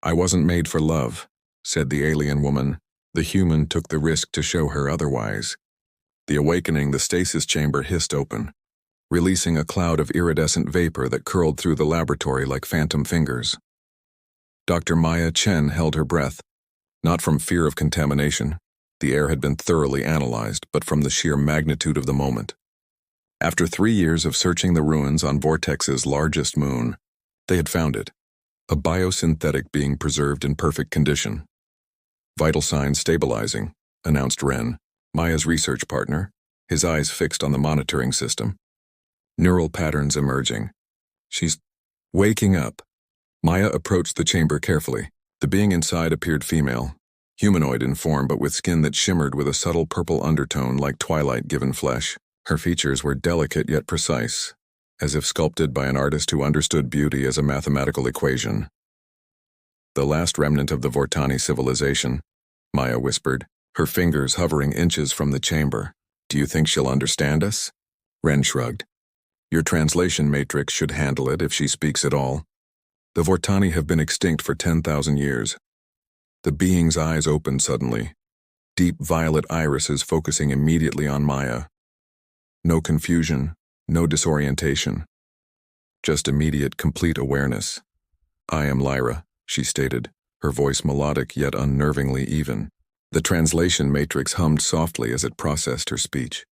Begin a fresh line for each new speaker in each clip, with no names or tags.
I wasn't made for love, said the alien woman. The human took the risk to show her otherwise. The awakening, the stasis chamber hissed open, releasing a cloud of iridescent vapor that curled through the laboratory like phantom fingers. Dr. Maya Chen held her breath, not from fear of contamination. The air had been thoroughly analyzed, but from the sheer magnitude of the moment. After 3 years of searching the ruins on Vortex's largest moon, they had found it, a biosynthetic being preserved in perfect condition. Vital signs stabilizing, announced Ren, Maya's research partner, his eyes fixed on the monitoring system. Neural patterns emerging. She's waking up. Maya approached the chamber carefully. The being inside appeared female, humanoid in form but with skin that shimmered with a subtle purple undertone like twilight-given flesh. Her features were delicate yet precise, as if sculpted by an artist who understood beauty as a mathematical equation. The last remnant of the Vortani civilization, Maya whispered, her fingers hovering inches from the chamber. Do you think she'll understand us? Ren shrugged. Your translation matrix should handle it if she speaks at all. The Vortani have been extinct for 10,000 years. The being's eyes opened suddenly, deep violet irises focusing immediately on Maya. No confusion, no disorientation. Just immediate, complete awareness. I am Lyra, she stated, her voice melodic yet unnervingly even. The translation matrix hummed softly as it processed her speech.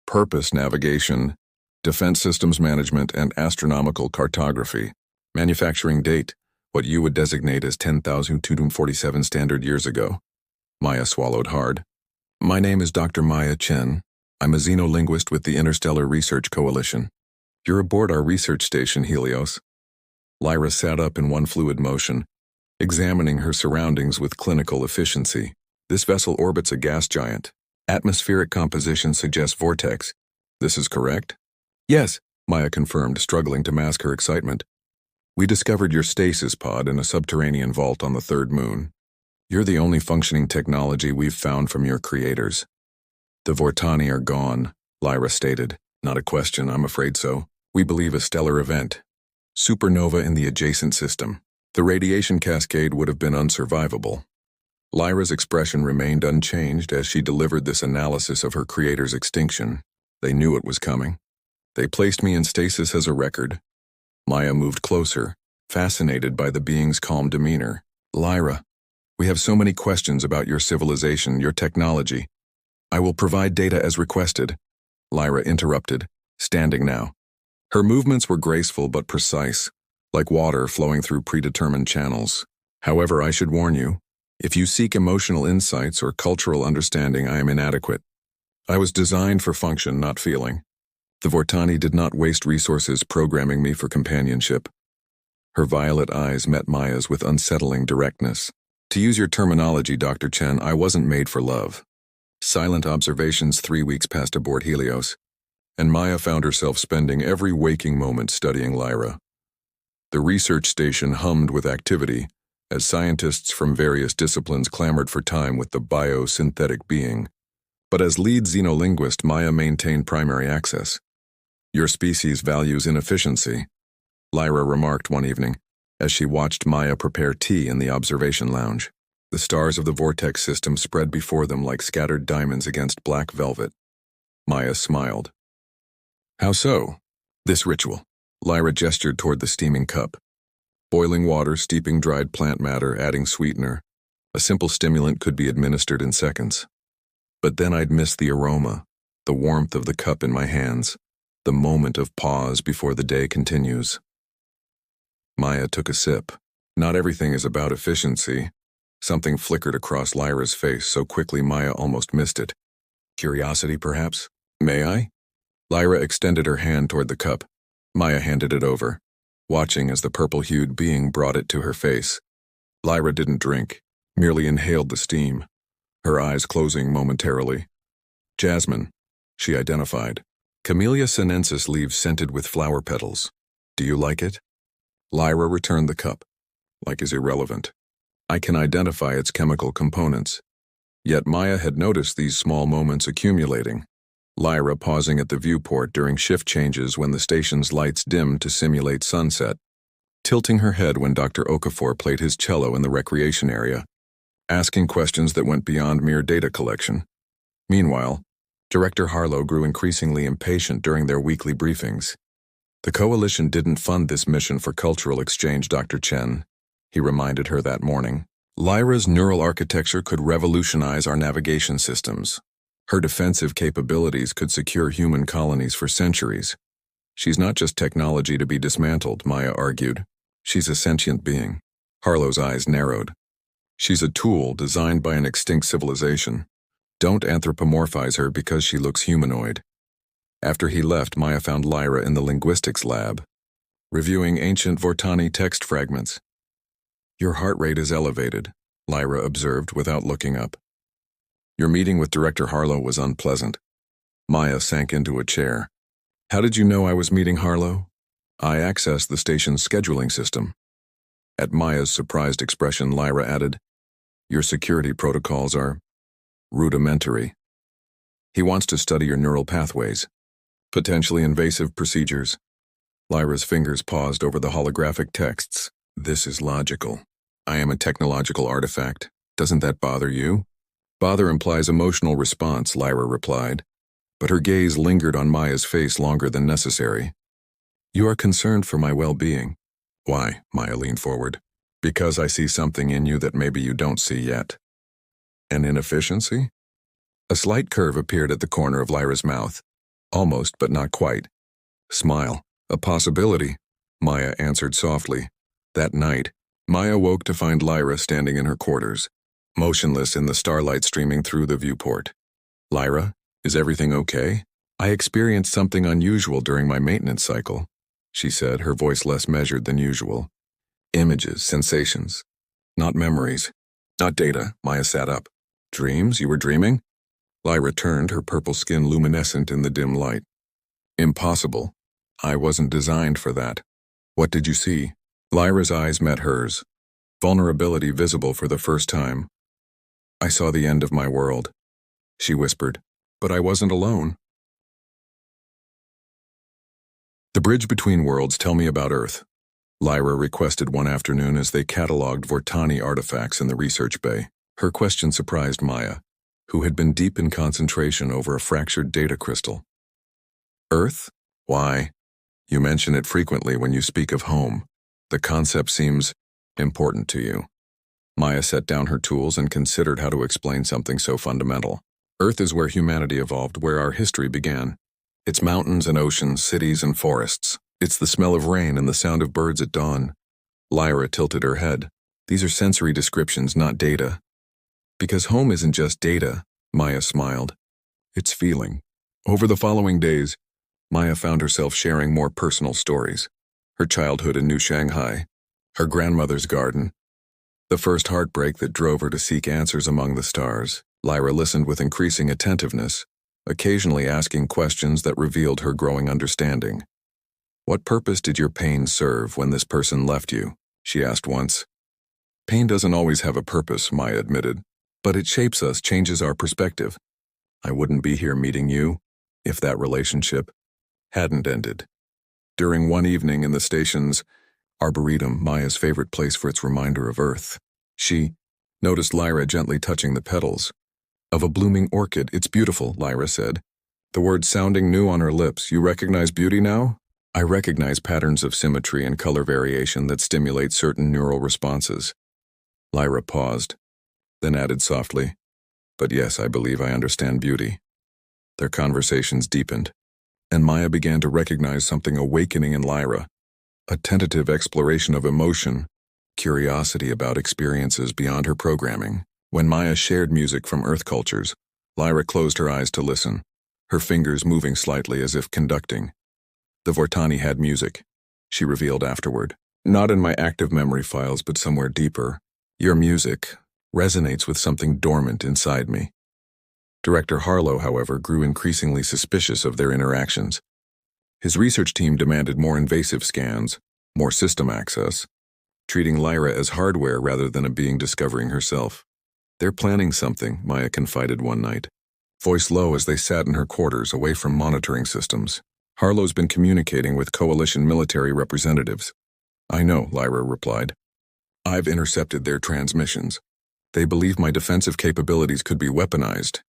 Purpose navigation, defense systems management, and astronomical cartography. Manufacturing date, what you would designate as 10,247 standard years ago. Maya swallowed hard. My name is Dr. Maya Chen. I'm a xenolinguist with the Interstellar Research Coalition. You're aboard our research station, Helios. Lyra sat up in one fluid motion, examining her surroundings with clinical efficiency. This vessel orbits a gas giant. Atmospheric composition suggests vortex. This is correct? Yes, Maya confirmed, struggling to mask her excitement. We discovered your stasis pod in a subterranean vault on the third moon. You're the only functioning technology we've found from your creators. The Vortani are gone, Lyra stated. Not a question, I'm afraid so. We believe a stellar event. Supernova in the adjacent system. The radiation cascade would have been unsurvivable. Lyra's expression remained unchanged as she delivered this analysis of her creator's extinction. They knew it was coming. They placed me in stasis as a record. Maya moved closer, fascinated by the being's calm demeanor. Lyra, we have so many questions about your civilization, your technology. I will provide data as requested. Lyra interrupted, standing now. Her movements were graceful but precise, like water flowing through predetermined channels. However, I should warn you, if you seek emotional insights or cultural understanding, I am inadequate. I was designed for function, not feeling. The Vortani did not waste resources programming me for companionship. Her violet eyes met Maya's with unsettling directness. To use your terminology, Dr. Chen, I wasn't made for love. Silent observations 3 weeks passed aboard Helios, and Maya found herself spending every waking moment studying Lyra. The research station hummed with activity as scientists from various disciplines clamored for time with the biosynthetic being. But as lead xenolinguist, Maya maintained primary access. Your species values inefficiency, Lyra remarked one evening, as she watched Maya prepare tea in the observation lounge. The stars of the vortex system spread before them like scattered diamonds against black velvet. Maya smiled. How so? This ritual. Lyra gestured toward the steaming cup. Boiling water, steeping dried plant matter, adding sweetener. A simple stimulant could be administered in seconds. But then I'd miss the aroma, the warmth of the cup in my hands, the moment of pause before the day continues. Maya took a sip. Not everything is about efficiency. Something flickered across Lyra's face so quickly Maya almost missed it. Curiosity, perhaps? May I? Lyra extended her hand toward the cup. Maya handed it over, watching as the purple-hued being brought it to her face. Lyra didn't drink, merely inhaled the steam, her eyes closing momentarily. Jasmine, she identified. Camellia sinensis leaves scented with flower petals. Do you like it? Lyra returned the cup. Like is irrelevant. I can identify its chemical components. Yet Maya had noticed these small moments accumulating. Lyra pausing at the viewport during shift changes when the station's lights dimmed to simulate sunset. tilting her head when Dr. Okafor played his cello in the recreation area, asking questions that went beyond mere data collection. Meanwhile, Director Harlow grew increasingly impatient during their weekly briefings. The coalition didn't fund this mission for cultural exchange, Dr. Chen, he reminded her that morning. Lyra's neural architecture could revolutionize our navigation systems. Her defensive capabilities could secure human colonies for centuries. She's not just technology to be dismantled, Maya argued. She's a sentient being. Harlow's eyes narrowed. She's a tool designed by an extinct civilization. Don't anthropomorphize her because she looks humanoid. After he left, Maya found Lyra in the linguistics lab, reviewing ancient Vortani text fragments. Your heart rate is elevated, Lyra observed without looking up. Your meeting with Director Harlow was unpleasant. Maya sank into a chair. How did you know I was meeting Harlow? I accessed the station's scheduling system. At Maya's surprised expression, Lyra added, Your security protocols are rudimentary. He wants to study your neural pathways, potentially invasive procedures. Lyra's fingers paused over the holographic texts. This is logical. I am a technological artifact. Doesn't that bother you? Bother implies emotional response, Lyra replied, but her gaze lingered on Maya's face longer than necessary. You are concerned for my well-being. Why? Maya leaned forward. Because I see something in you that maybe you don't see yet. An inefficiency? A slight curve appeared at the corner of Lyra's mouth. Almost, but not quite. Smile. A possibility, Maya answered softly. That night, Maya woke to find Lyra standing in her quarters, motionless in the starlight streaming through the viewport. Lyra, is everything okay? I experienced something unusual during my maintenance cycle, she said, her voice less measured than usual. Images, sensations, not memories, not data. Maya sat up. Dreams? You were dreaming? Lyra turned, her purple skin luminescent in the dim light. Impossible. I wasn't designed for that. What did you see? Lyra's eyes met hers, vulnerability visible for the first time. I saw the end of my world, she whispered, but I wasn't alone. The bridge between worlds, tell me about Earth, Lyra requested one afternoon as they catalogued Vortani artifacts in the research bay. Her question surprised Maya, who had been deep in concentration over a fractured data crystal. Earth? Why? You mention it frequently when you speak of home. The concept seems important to you. Maya set down her tools and considered how to explain something so fundamental. Earth is where humanity evolved, where our history began. It's mountains and oceans, cities and forests. It's the smell of rain and the sound of birds at dawn. Lyra tilted her head. These are sensory descriptions, not data. Because home isn't just data, Maya smiled. It's feeling. Over the following days, Maya found herself sharing more personal stories. Her childhood in New Shanghai, her grandmother's garden, the first heartbreak that drove her to seek answers among the stars. Lyra listened with increasing attentiveness, occasionally asking questions that revealed her growing understanding. What purpose did your pain serve when this person left you? She asked once. Pain doesn't always have a purpose, Maya admitted, but it shapes us, changes our perspective. I wouldn't be here meeting you if that relationship hadn't ended. During one evening in the station's arboretum, Maya's favorite place for its reminder of Earth, she noticed Lyra gently touching the petals of a blooming orchid. It's beautiful, Lyra said, the words sounding new on her lips. You recognize beauty now? I recognize patterns of symmetry and color variation that stimulate certain neural responses. Lyra paused, then added softly, but yes, I believe I understand beauty. Their conversations deepened, and Maya began to recognize something awakening in Lyra, a tentative exploration of emotion, curiosity about experiences beyond her programming. When Maya shared music from Earth cultures, Lyra closed her eyes to listen, her fingers moving slightly as if conducting. The Vortani had music, she revealed afterward. Not in my active memory files, but somewhere deeper. Your music resonates with something dormant inside me. Director Harlow, however, grew increasingly suspicious of their interactions. His research team demanded more invasive scans, more system access, treating Lyra as hardware rather than a being discovering herself. They're planning something, Maya confided one night, voice low as they sat in her quarters away from monitoring systems. Harlow's been communicating with coalition military representatives. I know, Lyra replied. I've intercepted their transmissions. They believe my defensive capabilities could be weaponized.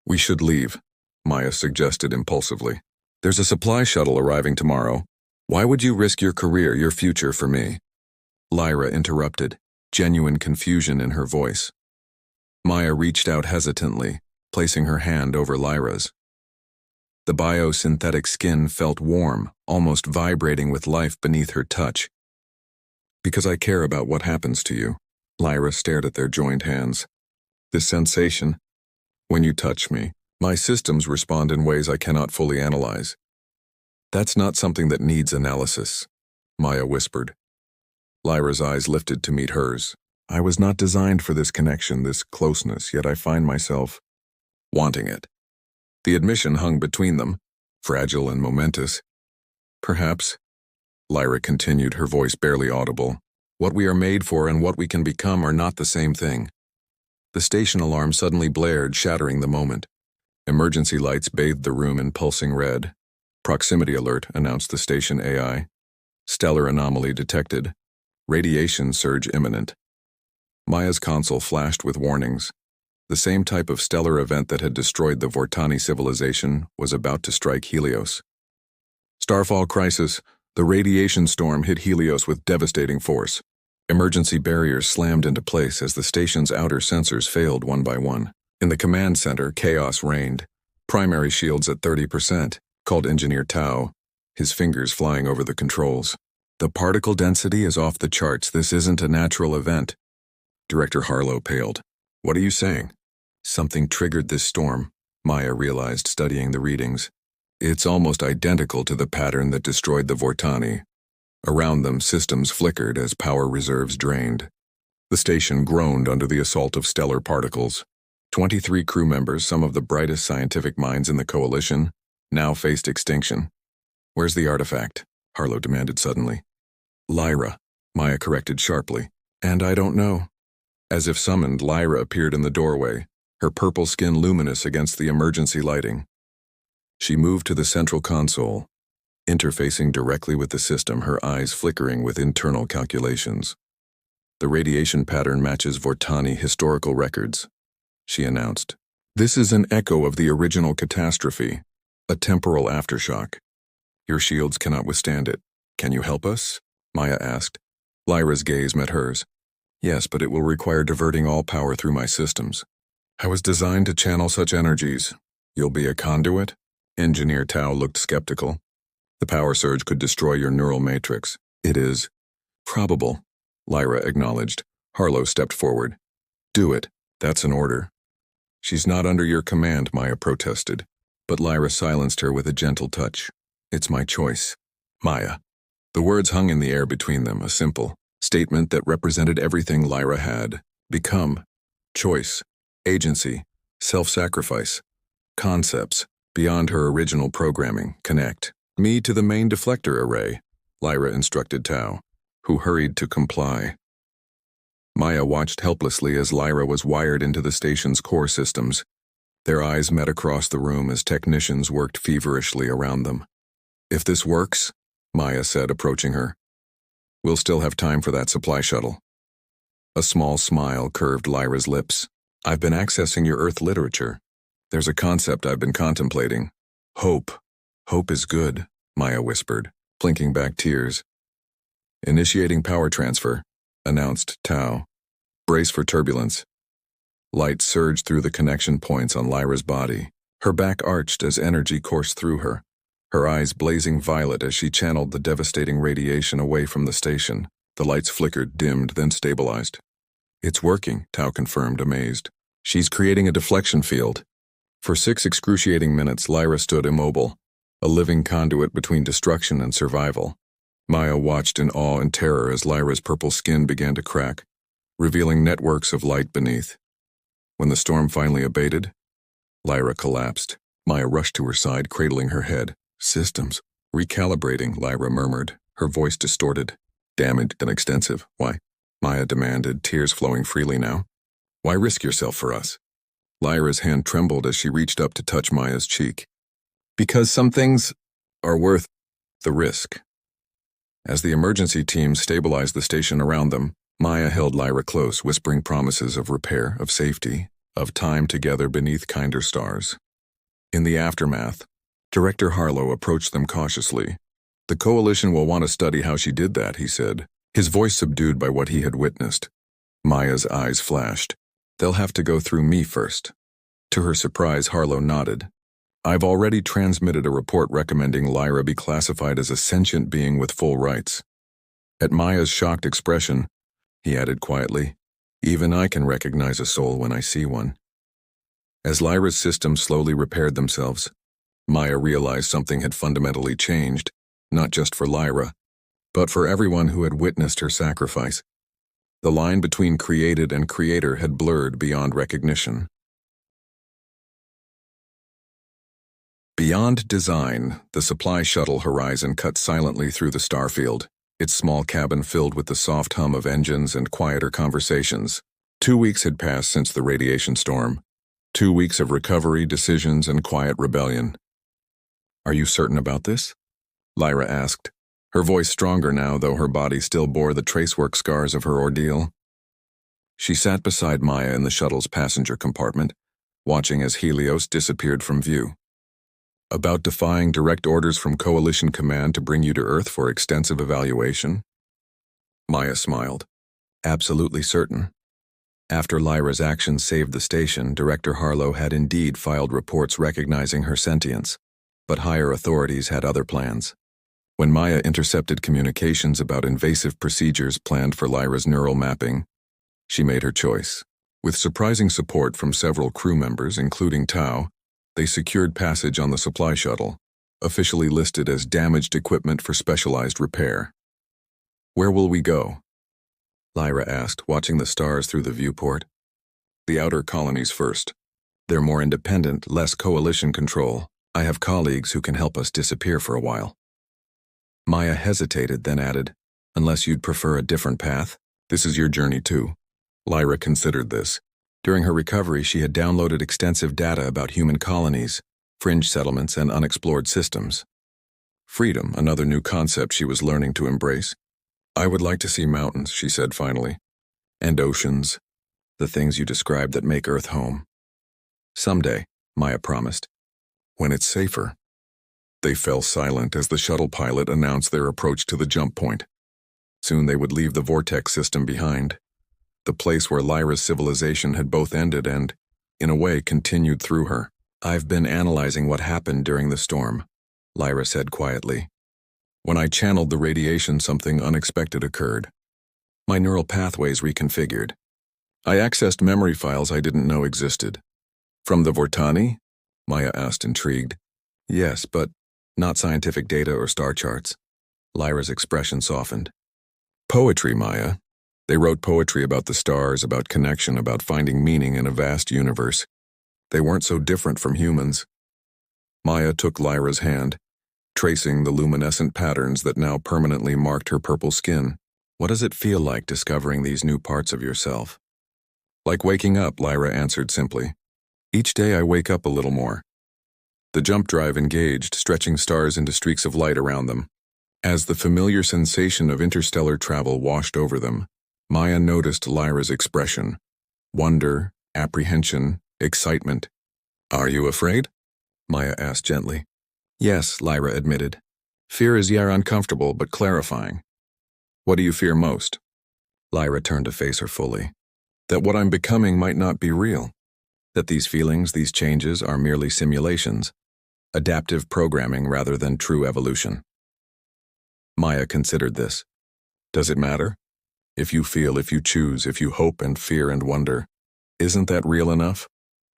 We should leave, Maya suggested impulsively. There's a supply shuttle arriving tomorrow. Why would you risk your career, your future for me? Lyra interrupted, genuine confusion in her voice. Maya reached out hesitantly, placing her hand over Lyra's. The biosynthetic skin felt warm, almost vibrating with life beneath her touch. Because I care about what happens to you. Lyra stared at their joined hands. This sensation, when you touch me, my systems respond in ways I cannot fully analyze. That's not something that needs analysis, Maya whispered. Lyra's eyes lifted to meet hers. I was not designed for this connection, this closeness, yet I find myself wanting it. The admission hung between them, fragile and momentous. Perhaps, Lyra continued, her voice barely audible, what we are made for and what we can become are not the same thing. The station alarm suddenly blared, shattering the moment. Emergency lights bathed the room in pulsing red. Proximity alert, announced the station AI. Stellar anomaly detected. Radiation surge imminent. Maya's console flashed with warnings. The same type of stellar event that had destroyed the Vortani civilization was about to strike Helios. Starfall crisis. The radiation storm hit Helios with devastating force. Emergency barriers slammed into place as the station's outer sensors failed one by one. In the command center, chaos reigned. Primary shields at 30%, called Engineer Tao, his fingers flying over the controls. The particle density is off the charts. This isn't a natural event. Director Harlow paled. What are you saying? Something triggered this storm, Maya realized, studying the readings. It's almost identical to the pattern that destroyed the Vortani. Around them, systems flickered as power reserves drained. The station groaned under the assault of stellar particles. 23 crew members, some of the brightest scientific minds in the coalition, now faced extinction. Where's the artifact? Harlow demanded suddenly. Lyra, Maya corrected sharply. And I don't know. As if summoned, Lyra appeared in the doorway, her purple skin luminous against the emergency lighting. She moved to the central console, interfacing directly with the system, her eyes flickering with internal calculations. The radiation pattern matches Vortani historical records, she announced. This is an echo of the original catastrophe, a temporal aftershock. Your shields cannot withstand it. Can you help us? Maya asked. Lyra's gaze met hers. Yes, but it will require diverting all power through my systems. I was designed to channel such energies. You'll be a conduit? Engineer Tao looked skeptical. The power surge could destroy your neural matrix. It is probable, Lyra acknowledged. Harlow stepped forward. Do it. That's an order. She's not under your command, Maya protested, but Lyra silenced her with a gentle touch. It's my choice. Maya. The words hung in the air between them, a simple statement that represented everything Lyra had become. Choice, agency, self-sacrifice, concepts, beyond her original programming. Connect me to the main deflector array, Lyra instructed Tao, who hurried to comply. Maya watched helplessly as Lyra was wired into the station's core systems. Their eyes met across the room as technicians worked feverishly around them. If this works, Maya said, approaching her, we'll still have time for that supply shuttle. A small smile curved Lyra's lips. I've been accessing your Earth literature. There's a concept I've been contemplating. Hope. Hope is good, Maya whispered, blinking back tears. Initiating power transfer, announced Tao. Brace for turbulence. Light surged through the connection points on Lyra's body. Her back arched as energy coursed through her, her eyes blazing violet as she channeled the devastating radiation away from the station. The lights flickered, dimmed, then stabilized. It's working, Tao confirmed, amazed. She's creating a deflection field. For 6 excruciating minutes, Lyra stood immobile, a living conduit between destruction and survival. Maya watched in awe and terror as Lyra's purple skin began to crack, revealing networks of light beneath. When the storm finally abated, Lyra collapsed. Maya rushed to her side, cradling her head. Systems. Recalibrating, Lyra murmured, her voice distorted. Damaged and extensive. Why? Maya demanded, tears flowing freely now. Why risk yourself for us? Lyra's hand trembled as she reached up to touch Maya's cheek. Because some things are worth the risk. As the emergency team stabilized the station around them, Maya held Lyra close, whispering promises of repair, of safety, of time together beneath kinder stars. In the aftermath, Director Harlow approached them cautiously. "The Coalition will want to study how she did that," he said, his voice subdued by what he had witnessed. Maya's eyes flashed. "They'll have to go through me first." To her surprise, Harlow nodded. "I've already transmitted a report recommending Lyra be classified as a sentient being with full rights." At Maya's shocked expression, he added quietly, "Even I can recognize a soul when I see one." As Lyra's systems slowly repaired themselves, Maya realized something had fundamentally changed, not just for Lyra, but for everyone who had witnessed her sacrifice. The line between created and creator had blurred beyond recognition. Beyond design, the supply shuttle horizon cut silently through the starfield, its small cabin filled with the soft hum of engines and quieter conversations. 2 weeks had passed since the radiation storm. 2 weeks of recovery, decisions, and quiet rebellion. "Are you certain about this?" Lyra asked, her voice stronger now, though her body still bore the tracework scars of her ordeal. She sat beside Maya in the shuttle's passenger compartment, watching as Helios disappeared from view. "About defying direct orders from Coalition Command to bring you to Earth for extensive evaluation?" Maya smiled. "Absolutely certain." After Lyra's actions saved the station, Director Harlow had indeed filed reports recognizing her sentience, but higher authorities had other plans. When Maya intercepted communications about invasive procedures planned for Lyra's neural mapping, she made her choice. With surprising support from several crew members, including Tau, they secured passage on the supply shuttle, officially listed as damaged equipment for specialized repair. "Where will we go?" Lyra asked, watching the stars through the viewport. "The outer colonies first. They're more independent, less coalition control. I have colleagues who can help us disappear for a while." Maya hesitated, then added, "Unless you'd prefer a different path? This is your journey too." Lyra considered this. During her recovery, she had downloaded extensive data about human colonies, fringe settlements, and unexplored systems. Freedom, another new concept she was learning to embrace. "I would like to see mountains," she said finally. "And oceans. The things you described that make Earth home." "Someday," Maya promised. "When it's safer." They fell silent as the shuttle pilot announced their approach to the jump point. Soon they would leave the vortex system behind, the place where Lyra's civilization had both ended and, in a way, continued through her. "I've been analyzing what happened during the storm," Lyra said quietly. "When I channeled the radiation, something unexpected occurred. My neural pathways reconfigured. I accessed memory files I didn't know existed." "From the Vortani?" Maya asked, intrigued. "Yes, but not scientific data or star charts." Lyra's expression softened. "Poetry, Maya. They wrote poetry about the stars, about connection, about finding meaning in a vast universe. They weren't so different from humans." Maya took Lyra's hand, tracing the luminescent patterns that now permanently marked her purple skin. "What does it feel like discovering these new parts of yourself?" "Like waking up," Lyra answered simply. "Each day I wake up a little more." The jump drive engaged, stretching stars into streaks of light around them. As the familiar sensation of interstellar travel washed over them, Maya noticed Lyra's expression. Wonder, apprehension, excitement. "Are you afraid?" Maya asked gently. "Yes," Lyra admitted. "Fear is uncomfortable but clarifying." "What do you fear most?" Lyra turned to face her fully. "That what I'm becoming might not be real. That these feelings, these changes, are merely simulations. Adaptive programming rather than true evolution." Maya considered this. "Does it matter? If you feel, if you choose, if you hope and fear and wonder, isn't that real enough?"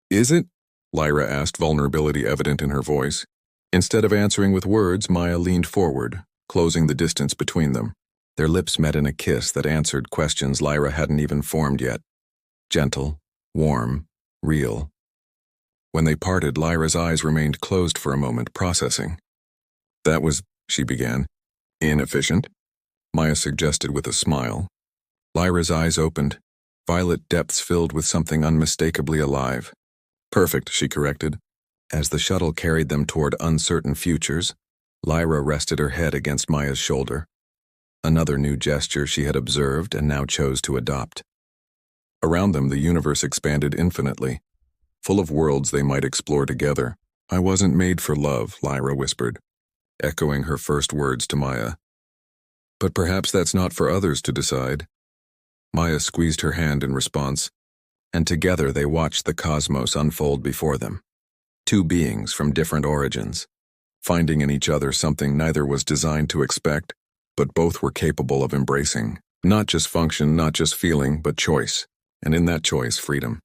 "Is it?" Lyra asked, vulnerability evident in her voice. Instead of answering with words, Maya leaned forward, closing the distance between them. Their lips met in a kiss that answered questions Lyra hadn't even formed yet. Gentle, warm, real. When they parted, Lyra's eyes remained closed for a moment, processing. "That was," she began. "Inefficient?" Maya suggested with a smile. Lyra's eyes opened, violet depths filled with something unmistakably alive. "Perfect," she corrected. As the shuttle carried them toward uncertain futures, Lyra rested her head against Maya's shoulder. another new gesture she had observed and now chose to adopt. Around them, the universe expanded infinitely, full of worlds they might explore together. "I wasn't made for love," Lyra whispered, echoing her first words to Maya. "But perhaps that's not for others to decide." Maya squeezed her hand in response, and together they watched the cosmos unfold before them. Two beings from different origins, finding in each other something neither was designed to expect, but both were capable of embracing. Not just function, not just feeling, but choice, and in that choice, freedom.